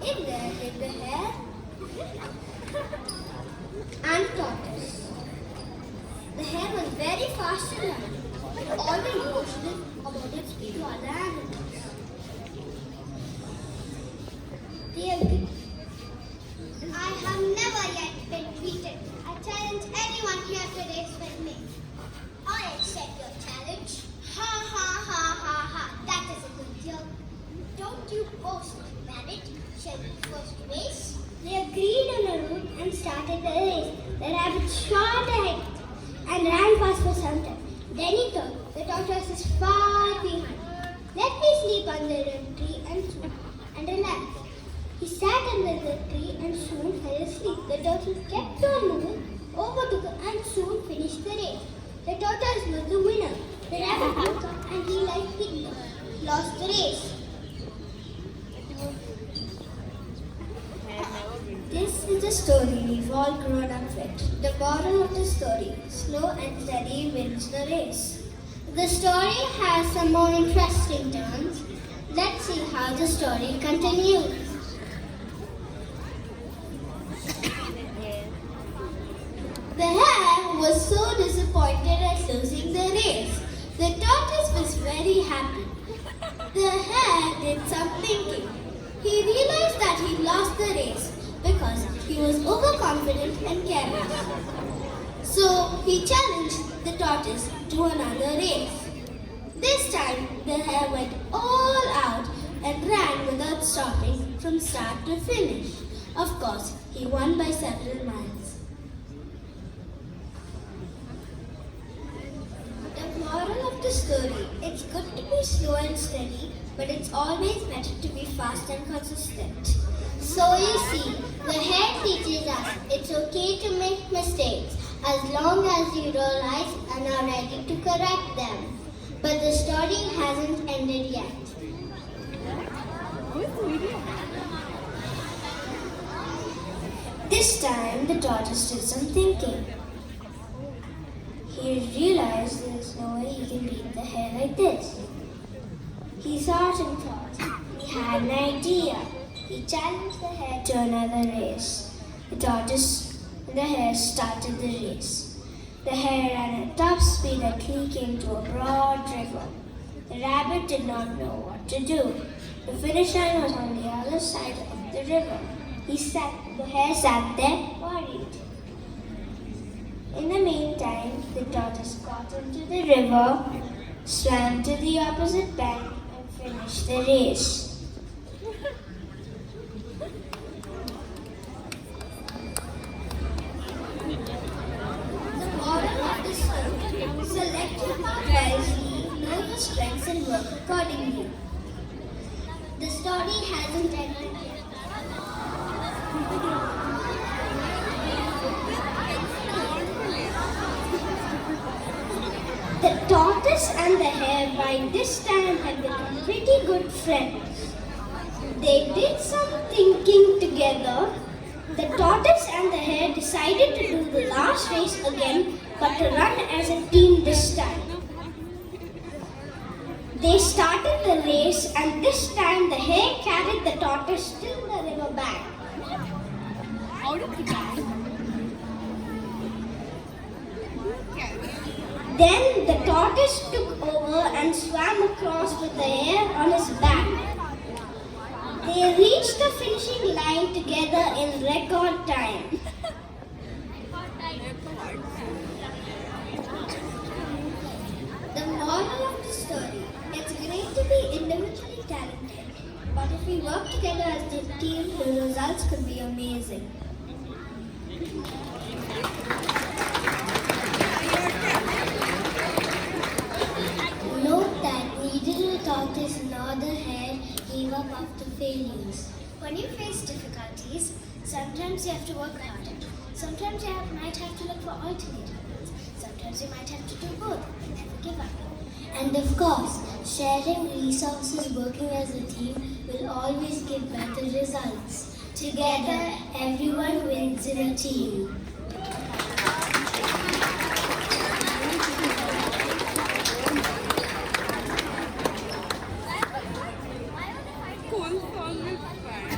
In there lived the hare and tortoise. The hare was very fast to run. It always boasted about its speed to other animals. I have never yet been beaten. I challenge anyone here to race with me. I accept your challenge. Ha ha ha ha ha. That is a good joke. Don't you boast, rabbit. Shall we first race? They agreed on a route and started the race. The rabbit shot ahead and ran fast for some time. Then he thought, the tortoise is far behind. Let me sleep under a tree and relax. He sat under the tree and soon fell asleep. The tortoise kept on moving, overtook and soon finished the race. The tortoise was the winner. The rabbit woke up and he likely lost the race. This is a story we've all grown up with. The moral of the story, slow and steady wins the race. The story has some more interesting turns. Let's see how the story continues. The hare was so disappointed at losing the race. The tortoise was very happy. The hare did some thinking. He realized that he lost the race because he was overconfident and careless. So he challenged the tortoise to another race. This time the hare went all out and ran without stopping from start to finish. Of course, he won by several miles. The moral of the story, it's good to be slow and steady, but it's always better to be fast and consistent. So you see, the hare teaches us it's okay to make mistakes as long as you realize and are ready to correct them. But the story hasn't ended yet. This time the tortoise did some thinking. He realized there's no way he can beat the hare like this. He thought and thought. He had an idea. He challenged the hare to another race. The tortoise and the hare started the race. The hare ran at top speed until he came to a broad river. The rabbit did not know what to do. The finish line was on the other side of the river. The hare sat there worried. In the meantime, the tortoise got into the river, swam to the opposite bank, and finished the race. The moral of the story: select your path wisely, know your strengths, and work accordingly. The story hasn't ended yet. The tortoise and the hare by this time had become pretty good friends. They did some thinking together. The tortoise and the hare decided to do the last race again, but to run as a team this time. They started the race, and this time the hare carried the tortoise till the river bank. Then the tortoise took over and swam across with the hare on his back. They reached the finishing line together in record time. The moral of the story: it's great to be individually talented, but if we work together as a team, the results could be amazing. Note that neither the tortoise nor the hare gave up after failures. When you face difficulties, sometimes you have to work harder. Sometimes you might have to look for alternatives. Sometimes you might have to do both. Never give up. And of course, sharing resources, working as a team will always give better results. Together, everyone wins in a team. Cool song is fine.